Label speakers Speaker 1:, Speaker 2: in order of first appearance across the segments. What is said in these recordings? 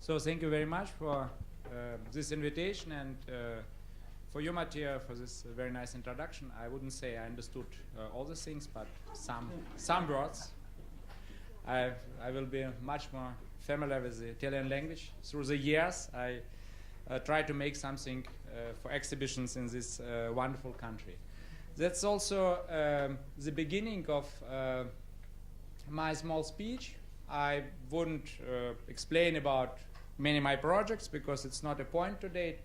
Speaker 1: So thank you very much for this invitation and for you, Mattia, for this very nice introduction. I wouldn't say I understood all the things, but some words. I will be much more familiar with the Italian language. Through the years, I try to make something for exhibitions in this wonderful country. That's also the beginning of my small speech. I wouldn't explain about many of my projects because it's not a point today.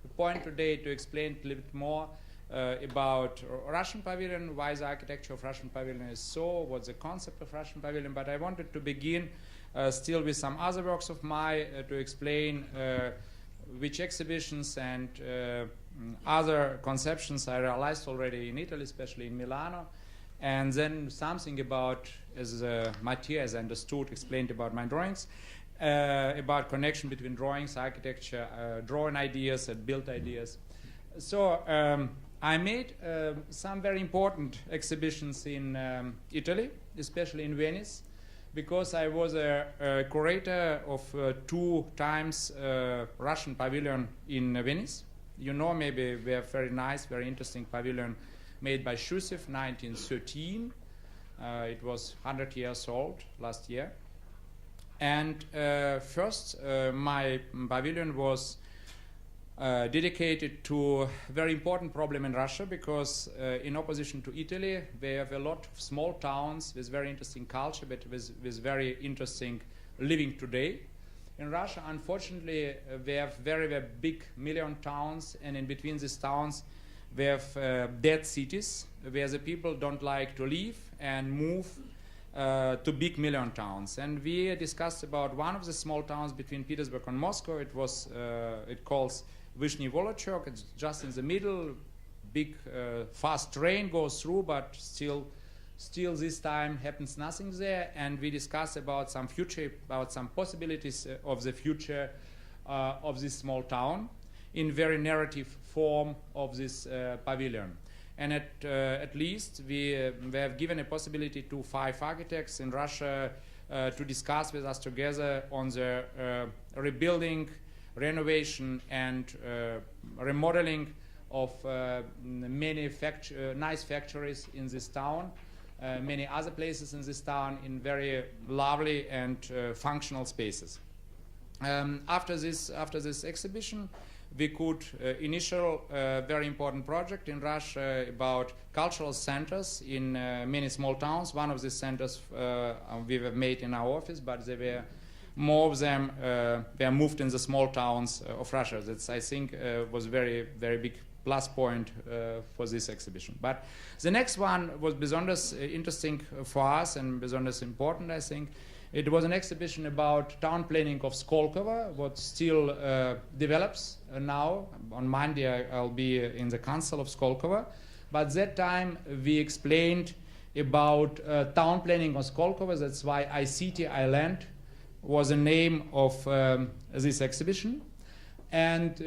Speaker 1: The point today to explain a little bit more about Russian pavilion, why the architecture of Russian pavilion is so, what's the concept of Russian pavilion. But I wanted to begin still with some other works of mine to explain which exhibitions and other conceptions I realized already in Italy, especially in Milano. And then something about, as Mattia, as I understood, explained about my drawings, about connection between drawings, architecture, drawing ideas and built ideas. So I made some very important exhibitions in Italy, especially in Venice, because I was a curator of 2 times Russian pavilion in Venice. You know, maybe we have very nice, very interesting pavilion made by Shushev, 1913. It was 100 years old last year. And first, my pavilion was dedicated to a very important problem in Russia because in opposition to Italy, we have a lot of small towns with very interesting culture, but with very interesting living today. In Russia, unfortunately, we have very, very big million towns, and in between these towns, we have dead cities where the people don't like to live and move to big million towns. And we discussed about one of the small towns between Petersburg and Moscow. It was, it calls Vyshny Volochyok. It's just in the middle. Big, fast train goes through, but still this time happens nothing there. And we discussed about some future, about some possibilities of the future of this small town in very narrative form of this pavilion. And at least we have given a possibility to 5 architects in Russia to discuss with us together on the rebuilding, renovation, and remodeling of many nice factories in this town, many other places in this town in very lovely and functional spaces. After this exhibition, we could initial very important project in Russia about cultural centers in many small towns. One of these centers we have made in our office, but they were more of them were moved in the small towns of Russia. That's, I think, was very, very big plus point for this exhibition. But the next one was besonders interesting for us and besonders important, I think. It was an exhibition about town planning of Skolkovo, what still develops now. On Monday, I'll be in the council of Skolkovo. But that time, we explained about town planning of Skolkovo. That's why iCity, iLand was the name of this exhibition. And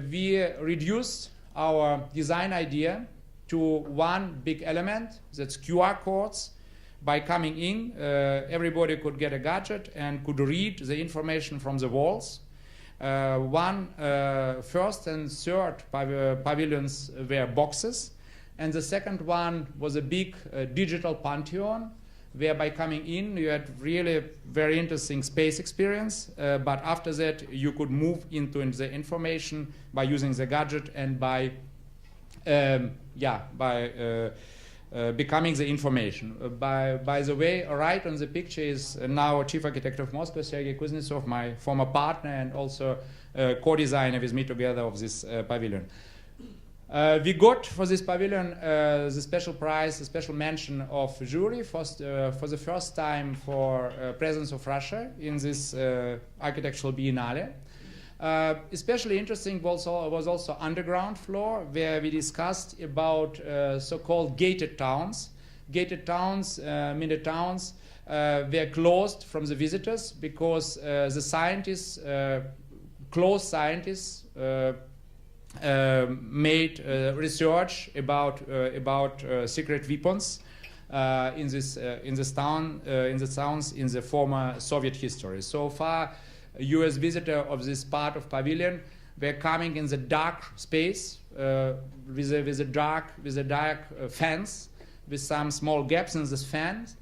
Speaker 1: we reduced our design idea to one big element, that's QR codes. By coming in, everybody could get a gadget and could read the information from the walls. First and third pavilions were boxes, and the second one was a big digital pantheon, where by coming in you had really very interesting space experience, but after that you could move into the information by using the gadget and by becoming the information. By the way, right on the picture is now chief architect of Moscow, Sergei Kuznetsov, my former partner and also co-designer with me together of this pavilion. We got for this pavilion the special prize, the special mention of jury for the first time for presence of Russia in this architectural biennale. Especially interesting was also underground floor, where we discussed about so-called gated towns. Gated towns, mini towns, were closed from the visitors because the scientists, closed scientists, made research about secret weapons in the towns in the former Soviet history. So far, US visitor of this part of Pavilion were coming in the dark space with a dark fence with some small gaps in this fence.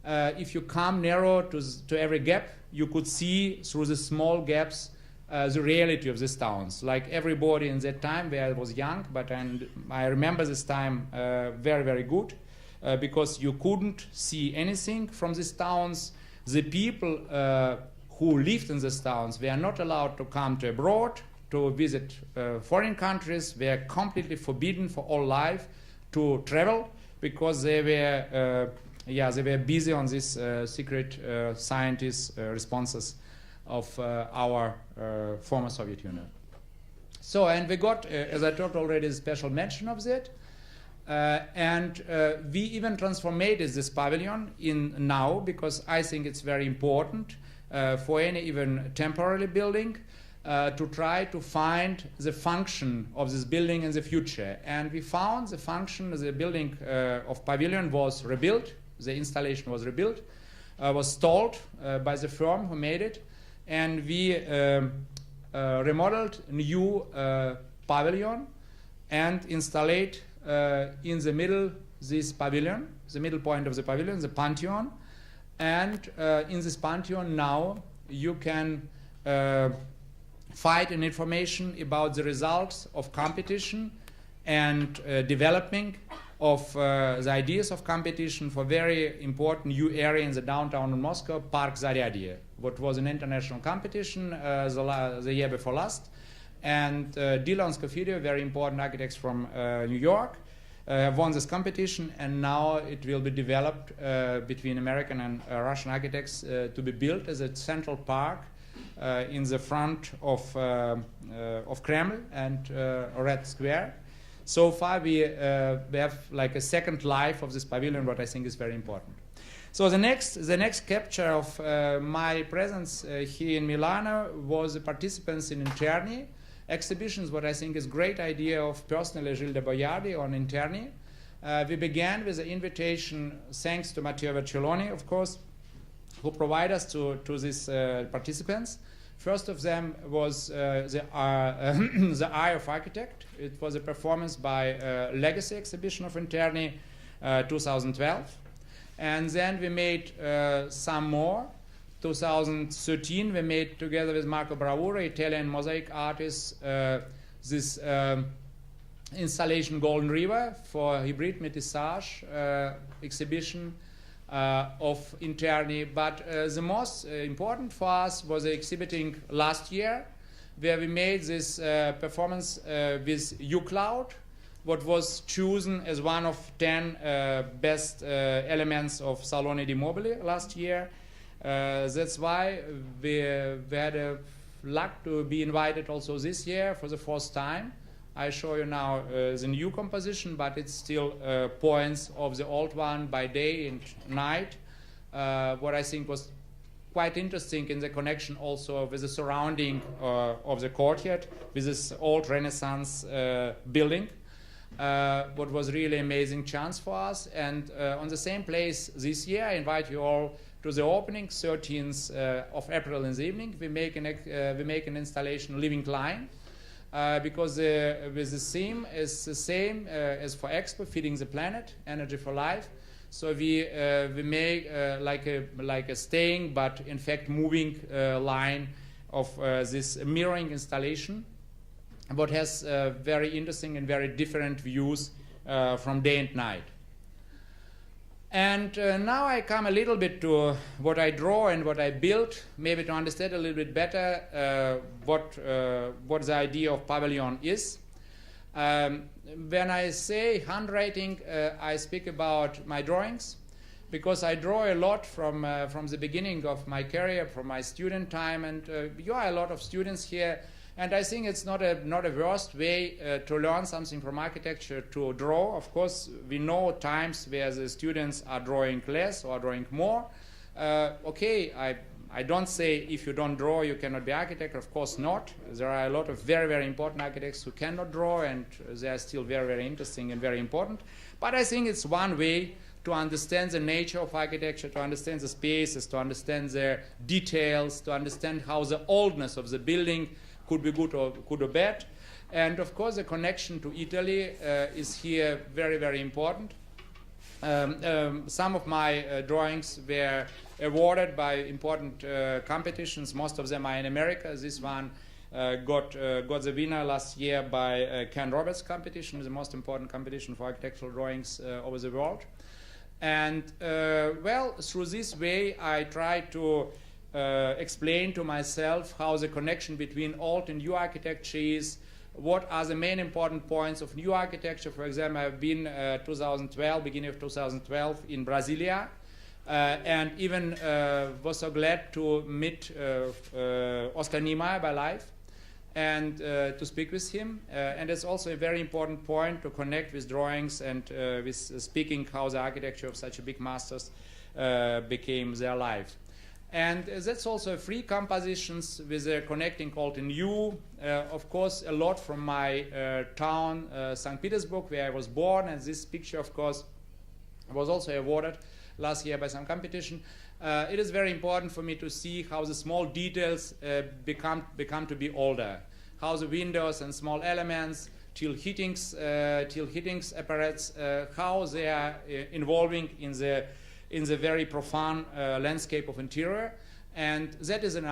Speaker 1: If you come narrow to every gap, you could see through the small gaps the reality of these towns. Like everybody in that time where I was young, but I remember this time very, very good because you couldn't see anything from these towns. The people who lived in these towns were not allowed to come to abroad, to visit foreign countries, were completely forbidden for all life to travel because they were busy on these secret scientist responses of our former Soviet Union. So, and we got, as I talked already, a special mention of that. And we even transformed this pavilion in now because I think it's very important for any even temporary building to try to find the function of this building in the future. And we found the function of the building of Pavilion was rebuilt. The installation was rebuilt, was stalled by the firm who made it, and we remodeled a new pavilion and installed in the middle this pavilion, the middle point of the pavilion, the Pantheon. And in this Pantheon now you can find information about the results of competition and developing of the ideas of competition for very important new area in the downtown of Moscow, Park Zaryadye, what was an international competition the year before last. And Dillon Scofidio, very important architects from New York, won this competition, and now it will be developed between American and Russian architects to be built as a central park in the front of Kremlin and Red Square. So far we have like a second life of this pavilion, what I think is very important. So the next capture of my presence here in Milano was the participants in Interni exhibitions, what I think is great idea of personally Gilles de Boiardi on Interni. We began with an invitation, thanks to Matteo Vercelloni, of course, who provide us to these participants. First of them was the Eye of Architect. It was a performance by Legacy exhibition of Interni 2012. And then we made some more. 2013 we made together with Marco Bravura, Italian mosaic artist, this installation Golden River for hybrid métissage exhibition of Interni. But the most important for us was exhibiting last year, where we made this performance with uCloud, what was chosen as one of 10 best elements of Salone di Mobili last year. That's why we had a luck to be invited also this year for the first time. I show you now the new composition, but it's still points of the old one by day and night. What I think was quite interesting in the connection also with the surrounding of the courtyard, with this old Renaissance building. What was really amazing chance for us. And on the same place this year, I invite you all to the opening, 13th of April in the evening. We make an installation, Living Line, because with the theme is the same as for Expo, Feeding the Planet, Energy for Life. So we make like a staying, but in fact moving line of this mirroring installation, what has very interesting and very different views from day and night. And now I come a little bit to what I draw and what I build, maybe to understand a little bit better what the idea of Pavilion is. When I say handwriting, I speak about my drawings, because I draw a lot from the beginning of my career, from my student time, and you are a lot of students here. And I think it's not a worst way to learn something from architecture to draw. Of course, we know times where the students are drawing less or drawing more. Okay, I don't say if you don't draw, you cannot be architect. Of course not. There are a lot of very, very important architects who cannot draw, and they are still very, very interesting and very important. But I think it's one way to understand the nature of architecture, to understand the spaces, to understand their details, to understand how the oldness of the building could be good or bad. And of course, the connection to Italy is here very, very important. Some of my drawings were awarded by important competitions. Most of them are in America. This one got the winner last year by Ken Roberts competition, the most important competition for architectural drawings over the world. And well, through this way, I try to explain to myself how the connection between old and new architecture is. What are the main important points of new architecture? For example, I've been beginning of 2012 in Brasilia, and even was so glad to meet Oscar Niemeyer by live and to speak with him. And it's also a very important point to connect with drawings and with speaking how the architecture of such a big masters became their life. And that's also free compositions with a connecting old and new. Of course, a lot from my town, St. Petersburg, where I was born. And this picture, of course, was also awarded last year by some competition. It is very important for me to see how the small details become to be older. How the windows and small elements, till heatings apparatus, how they are involving in the very profound landscape of interior. And that is an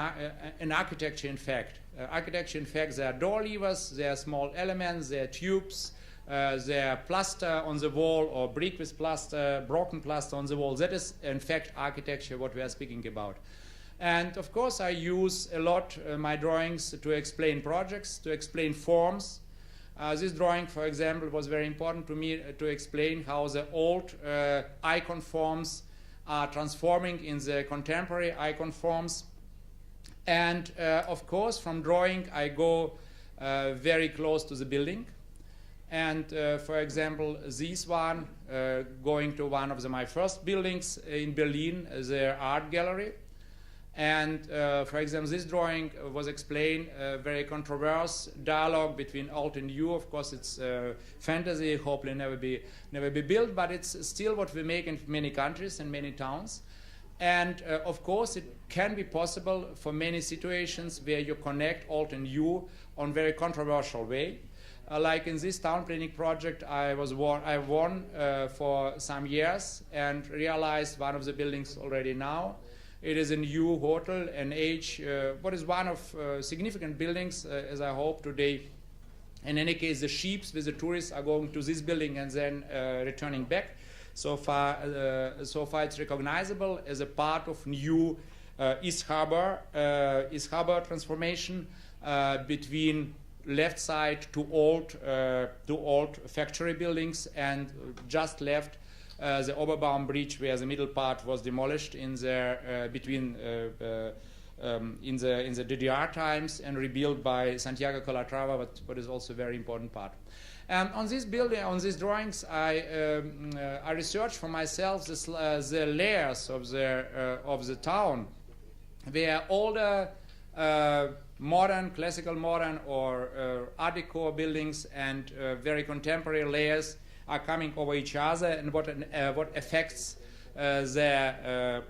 Speaker 1: architecture in fact. Architecture in fact, there are door levers, there are small elements, there are tubes, there are plaster on the wall or brick with plaster, broken plaster on the wall. That is in fact architecture, what we are speaking about. And of course I use a lot my drawings to explain projects, to explain forms. This drawing, for example, was very important to me to explain how the old icon forms are transforming in the contemporary icon forms. And of course, from drawing, I go very close to the building. And for example, this one, going to one of my first buildings in Berlin, the art gallery. And for example, this drawing was explained a very controversial dialogue between old and new. Of course, it's fantasy, hopefully never be built, but it's still what we make in many countries and many towns. And of course, it can be possible for many situations where you connect old and new on very controversial way. Like in this town planning project, I won for some years and realized one of the buildings already now. It is a new hotel, an age, what is one of significant buildings, as I hope today. In any case, the ships with the tourists are going to this building and then returning back. So far it's recognizable as a part of new East Harbor transformation between left side to old factory buildings and just left the Oberbaum Bridge, where the middle part was demolished in the DDR times and rebuilt by Santiago Calatrava, but is also a very important part. On this building, on these drawings, I researched for myself the layers of the town, where older modern, classical modern, or Art Deco buildings and very contemporary layers are coming over each other, and what effects they're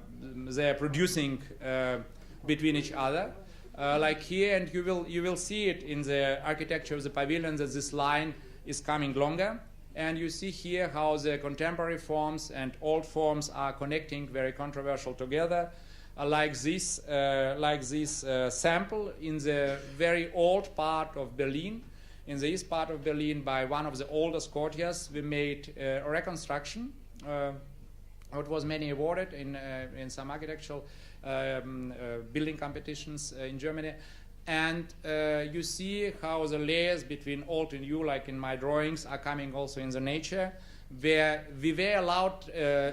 Speaker 1: producing between each other. Like here, and you will see it in the architecture of the pavilion, that this line is coming longer, and you see here how the contemporary forms and old forms are connecting very controversial together. Like this sample in the very old part of Berlin. In the east part of Berlin, by one of the oldest courtiers, we made a reconstruction. It was many awarded in some architectural building competitions in Germany. And you see how the layers between old and new, like in my drawings, are coming also in the nature, where we were allowed,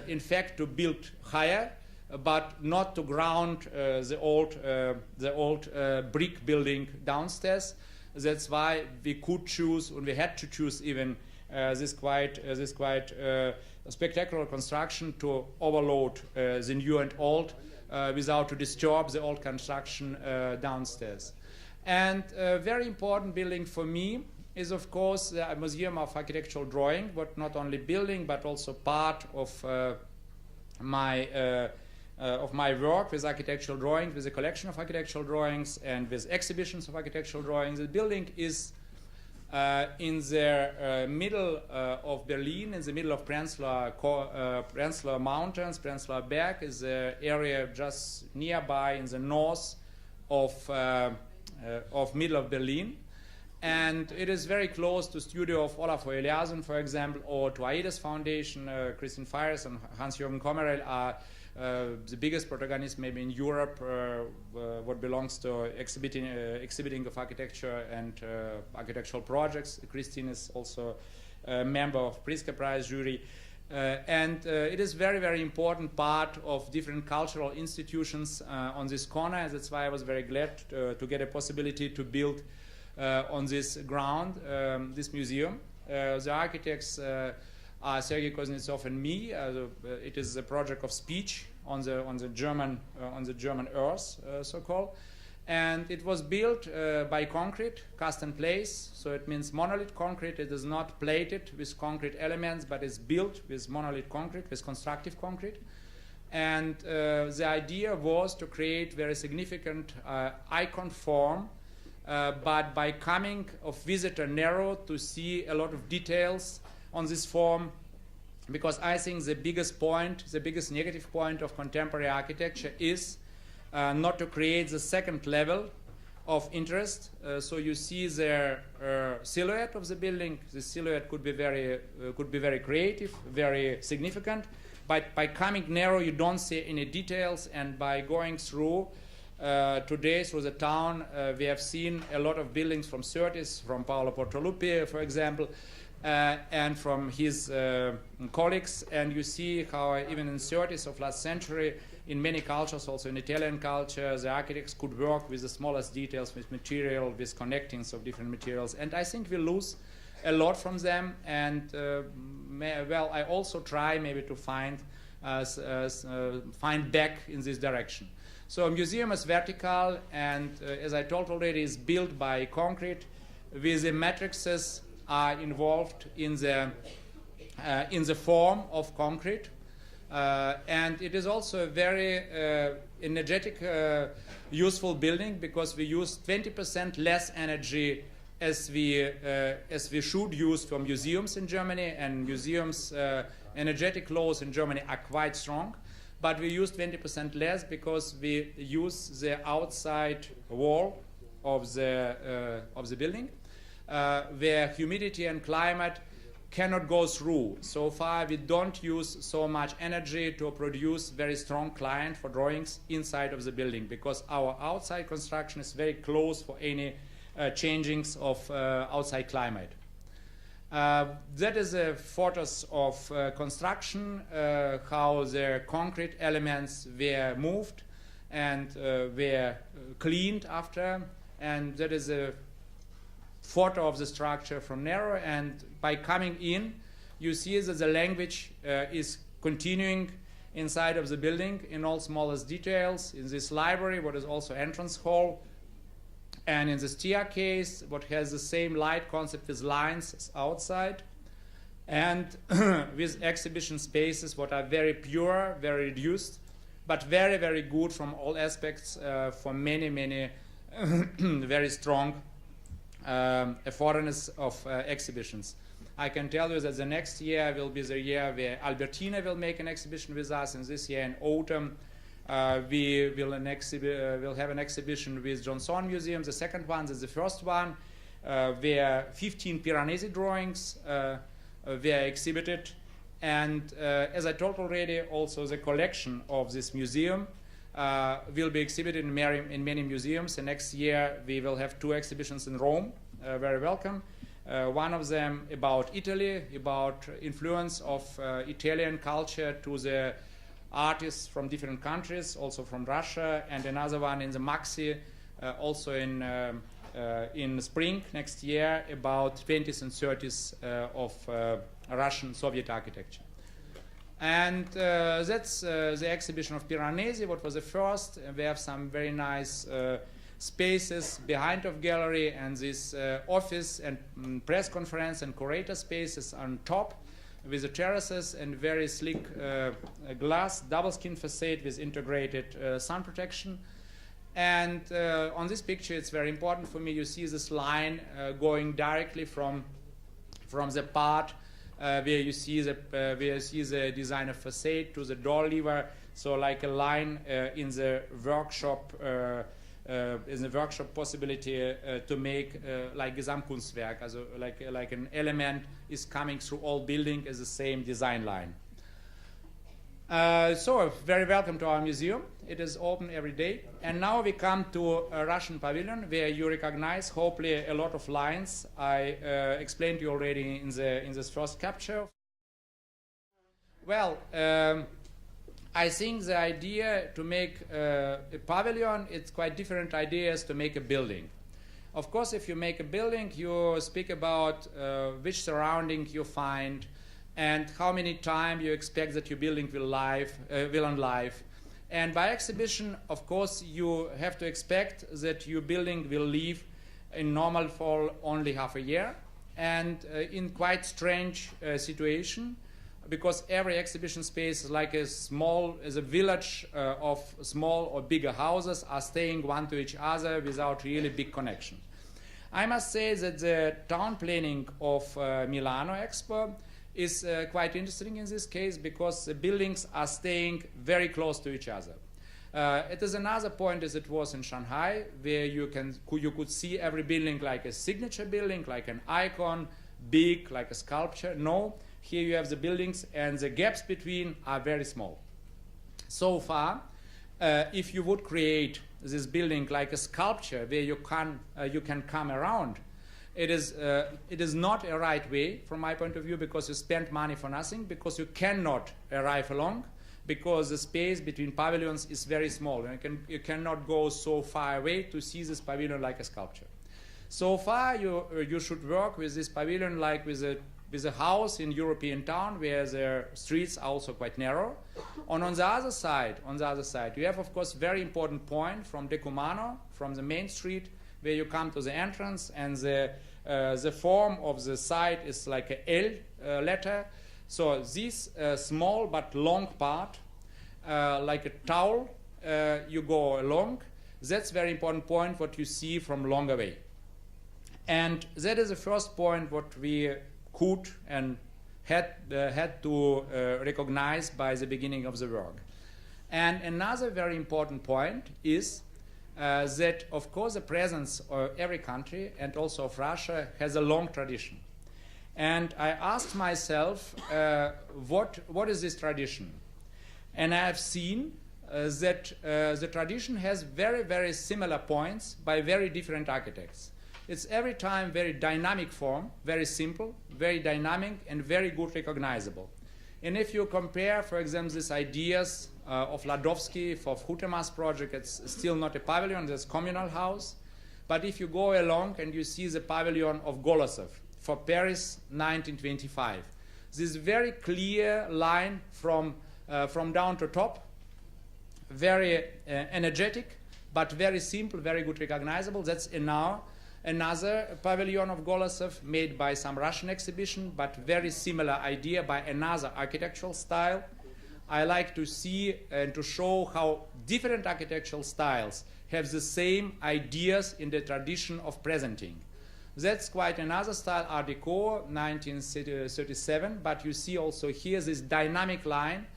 Speaker 1: in fact, to build higher, but not to ground the old brick building downstairs. That's why we could choose, and we had to choose even this quite spectacular construction to overload the new and old without to disturb the old construction downstairs. And a very important building for me is, of course, a museum of architectural drawing, but not only building, but also part of my work with architectural drawings, with a collection of architectural drawings, and with exhibitions of architectural drawings. The building is in the middle of Berlin, in the middle of Prenzlauer Mountains. Prenzlauer Berg is an area just nearby in the north of middle of Berlin. And it is very close to studio of Olaf Eliasson, for example, or to AIDA's foundation. Christian Fires and Hans-Jürgen Kommerell are the biggest protagonists maybe in Europe, what belongs to exhibiting of architecture and architectural projects. Christine is also a member of Pritzker Prize jury. And it is very, very important part of different cultural institutions on this corner. And that's why I was very glad to get a possibility to build on this ground this museum. The architects are Sergei Kuznetsov and me. It is a project of speech on the German earth, so-called, and it was built by concrete, cast in place. So it means monolith concrete. It is not plated with concrete elements, but it's built with monolith concrete, with constructive concrete. And the idea was to create very significant icon form, but by coming of visitor narrow to see a lot of details on this form, because I think the biggest negative point of contemporary architecture is not to create the second level of interest. So you see the silhouette of the building. The silhouette could be very creative, very significant. But by coming narrow, you don't see any details. And by going through today through the town, we have seen a lot of buildings from 30s, from Paolo Portaluppi, for example, and from his colleagues. And you see how even in 30s of last century, in many cultures, also in Italian culture, the architects could work with the smallest details, with material, with connectings of different materials. And I think we lose a lot from them. And well, I also try maybe to find back in this direction. So a museum is vertical, and as I told already, is built by concrete, with the matrices are involved in the form of concrete. And it is also a very energetic, useful building, because we use 20% less energy as we should use for museums in Germany, and museums energetic laws in Germany are quite strong. But we use 20% less because we use the outside wall of the building, where humidity and climate cannot go through. So far, we don't use so much energy to produce very strong client for drawings inside of the building, because our outside construction is very close for any changings of outside climate. That is a photos of construction, how the concrete elements were moved and were cleaned after, and that is a photo of the structure from narrow. And by coming in, you see that the language is continuing inside of the building in all smallest details. In this library, what is also entrance hall, and in the staircase, what has the same light concept with lines as outside, and with exhibition spaces what are very pure, very reduced, but very, very good from all aspects for many, many very strong affordance of exhibitions. I can tell you that the next year will be the year where Albertina will make an exhibition with us, and this year in autumn we will have an exhibition with Johnson Museum. The second one is the first one, where 15 Piranesi drawings were exhibited. And as I told already, also the collection of this museum will be exhibited in many museums. And next year we will have 2 exhibitions in Rome, very welcome. One of them about Italy, about influence of Italian culture to the artists from different countries, also from Russia, and another one in the Maxi, also in spring next year, about 20s and 30s of Russian Soviet architecture. And that's the exhibition of Piranesi, what was the first. We have some very nice spaces behind of gallery, and this office and press conference and curator spaces on top with the terraces and very sleek glass double skin facade with integrated sun protection. And on this picture, it's very important for me. You see this line going directly from the part where you see the design of facade to the door lever. So like a line in the workshop possibility to make like Gesamtkunstwerk, also like an element is coming through all building as the same design line. So very welcome to our museum. It is open every day. And now we come to a Russian pavilion where you recognize hopefully a lot of lines I explained to you already in this first capture. Well, I think the idea to make a pavilion, it's quite different ideas to make a building. Of course, if you make a building, you speak about which surrounding you find and how many times you expect that your building will live. And by exhibition, of course, you have to expect that your building will live in normal for only half a year, and in quite strange situation, because every exhibition space is like a village of small or bigger houses are staying one to each other without really big connection. I must say that the town planning of Milano Expo is quite interesting in this case, because the buildings are staying very close to each other. It is another point as it was in Shanghai, where you could see every building like a signature building, like an icon, big, like a sculpture. No, here you have the buildings and the gaps between are very small. So far, if you would create this building like a sculpture where you can come around, it is not a right way from my point of view, because you spend money for nothing, because you cannot arrive along, because the space between pavilions is very small, and you cannot go so far away to see this pavilion like a sculpture. So far, you should work with this pavilion like with a house in European town, where the streets are also quite narrow. And on the other side, you have of course very important point from Decumano, from the main street, where you come to the entrance, and the form of the site is like a L letter. So this small but long part, like a towel, you go along. That's very important point what you see from long away. And that is the first point what we could and had to recognize by the beginning of the work. And another very important point is that, of course, the presence of every country and also of Russia has a long tradition. And I asked myself, what is this tradition? And I have seen that the tradition has very, very similar points by very different architects. It's every time very dynamic form, very simple, very dynamic, and very good recognizable. And if you compare, for example, these ideas of Ladovsky for Hutemas project, it's still not a pavilion, it's a communal house. But if you go along and you see the pavilion of Golosov for Paris 1925, this very clear line from down to top, very energetic, but very simple, very good recognizable. That's now another pavilion of Golosov made by some Russian exhibition, but very similar idea by another architectural style. I like to see and to show how different architectural styles have the same ideas in the tradition of presenting. That's quite another style, Art Deco, 1937, but you see also here this dynamic line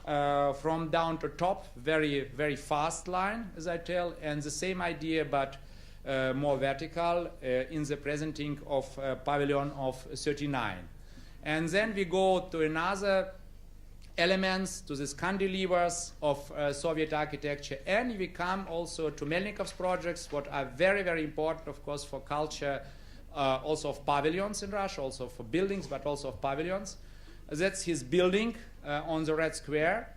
Speaker 1: from down to top, very, very fast line, as I tell, and the same idea, but more vertical in the presenting of Pavilion of 39. And then we go to another elements, to these cantilevers of Soviet architecture, and we come also to Melnikov's projects, what are very, very important, of course, for culture, also of pavilions in Russia, also for buildings, but also of pavilions. That's his building on the Red Square,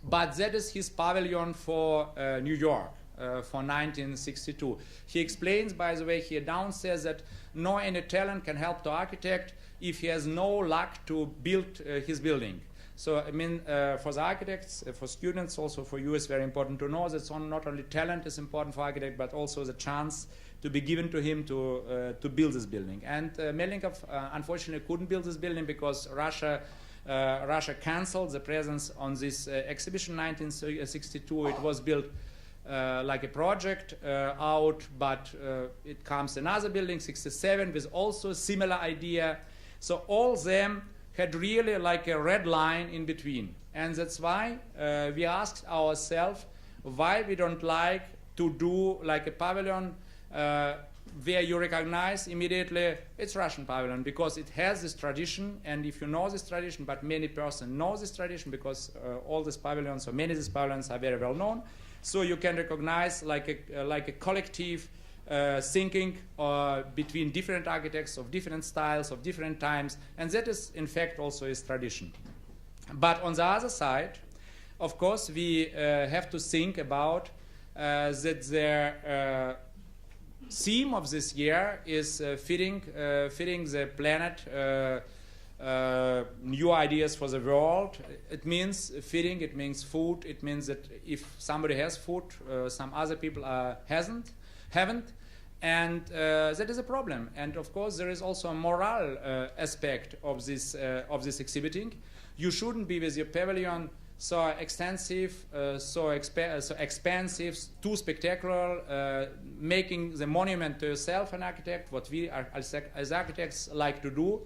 Speaker 1: but that is his pavilion for New York. For 1962. He explains, by the way, here downstairs that no any talent can help the architect if he has no luck to build his building. So I mean, for the architects, for students, also for you, it's very important to know that not only talent is important for architect, but also the chance to be given to him to build this building. And Melnikov unfortunately couldn't build this building because Russia cancelled the presence on this exhibition 1962. It was built like a project out, but it comes another building, 67, with also a similar idea. So all them had really like a red line in between. And that's why we asked ourselves why we don't like to do like a pavilion where you recognize immediately it's Russian pavilion, because it has this tradition. And if you know this tradition, but many persons know this tradition because all these pavilions, or many of these pavilions, are very well known. So you can recognize like a collective thinking between different architects of different styles, of different times, and that is in fact also his tradition. But on the other side, of course, we have to think about that their theme of this year is feeding the planet new ideas for the world. It means feeding, it means food, it means that if somebody has food, some other people haven't, and that is a problem. And of course there is also a moral aspect of this exhibiting. You shouldn't be with your pavilion so extensive, so expansive, too spectacular, making the monument to yourself an architect, what we as architects like to do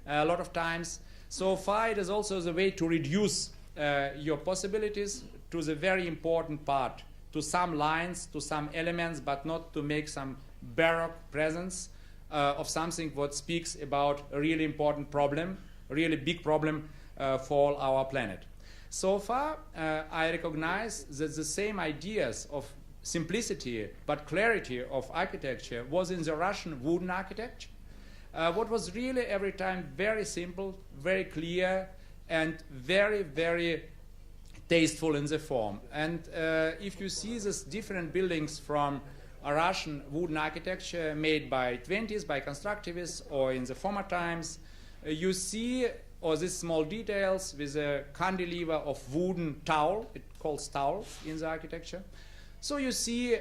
Speaker 1: a lot of times. So far it is also the way to reduce your possibilities to the very important part, to some lines, to some elements, but not to make some baroque presence of something what speaks about a really important problem, a really big problem for our planet. So far, I recognize that the same ideas of simplicity but clarity of architecture was in the Russian wooden architecture. What was really every time very simple, very clear, and very, very tasteful in the form. And if you see these different buildings from a Russian wooden architecture made by 20s, by constructivists, or in the former times, you see all these small details with a cantilever of wooden towel. It calls towel in the architecture. So you see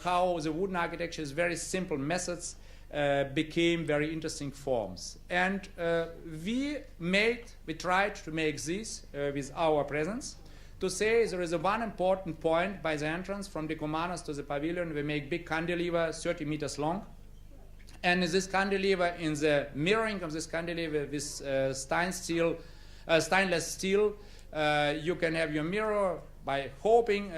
Speaker 1: how the wooden architecture is very simple methods became very interesting forms. And we tried to make this with our presence, to say there is a one important point by the entrance from the Cumanos to the pavilion. We make big cantilever, 30 meters long. And this cantilever, in the mirroring of this cantilever with stainless steel, you can have your mirror by hoping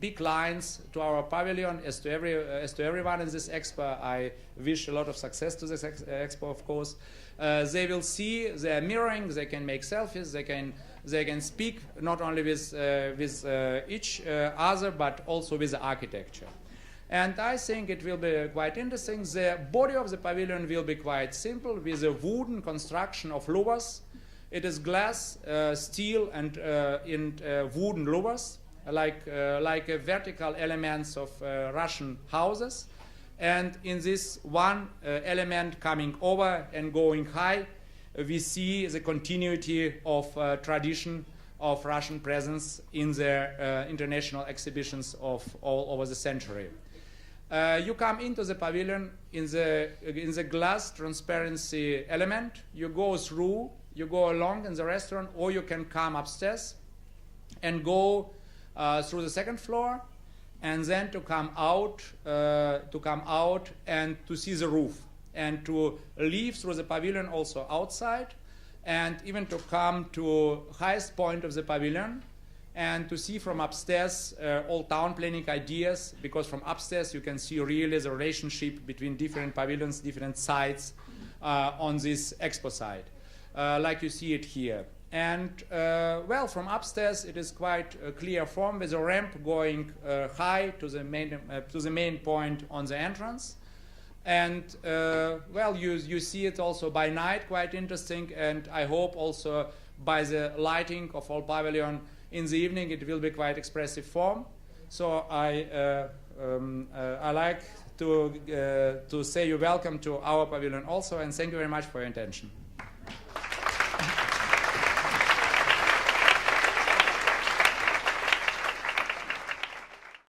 Speaker 1: big lines to our pavilion. As to everyone in this Expo, I wish a lot of success to this Expo, of course. They will see their mirroring. They can make selfies. They can speak not only with each other, but also with the architecture. And I think it will be quite interesting. The body of the pavilion will be quite simple, with a wooden construction of louvers. It is glass, steel, and wooden louvers, like vertical elements of Russian houses. And in this one element coming over and going high, we see the continuity of tradition of Russian presence in their international exhibitions of all over the century. You come into the pavilion in the glass transparency element. You go along in the restaurant, or you can come upstairs and go through the second floor, and then to come out and to see the roof, and to leave through the pavilion also outside, and even to come to highest point of the pavilion and to see from upstairs all town planning ideas, because from upstairs you can see really the relationship between different pavilions, different sites on this Expo site, like you see it here. And well, from upstairs it is quite a clear form with a ramp going high to the main point on the entrance. And well, you see it also by night, quite interesting, and I hope also by the lighting of all pavilion in the evening it will be quite expressive form. So I like to say you welcome to our pavilion also, and thank you very much for your attention.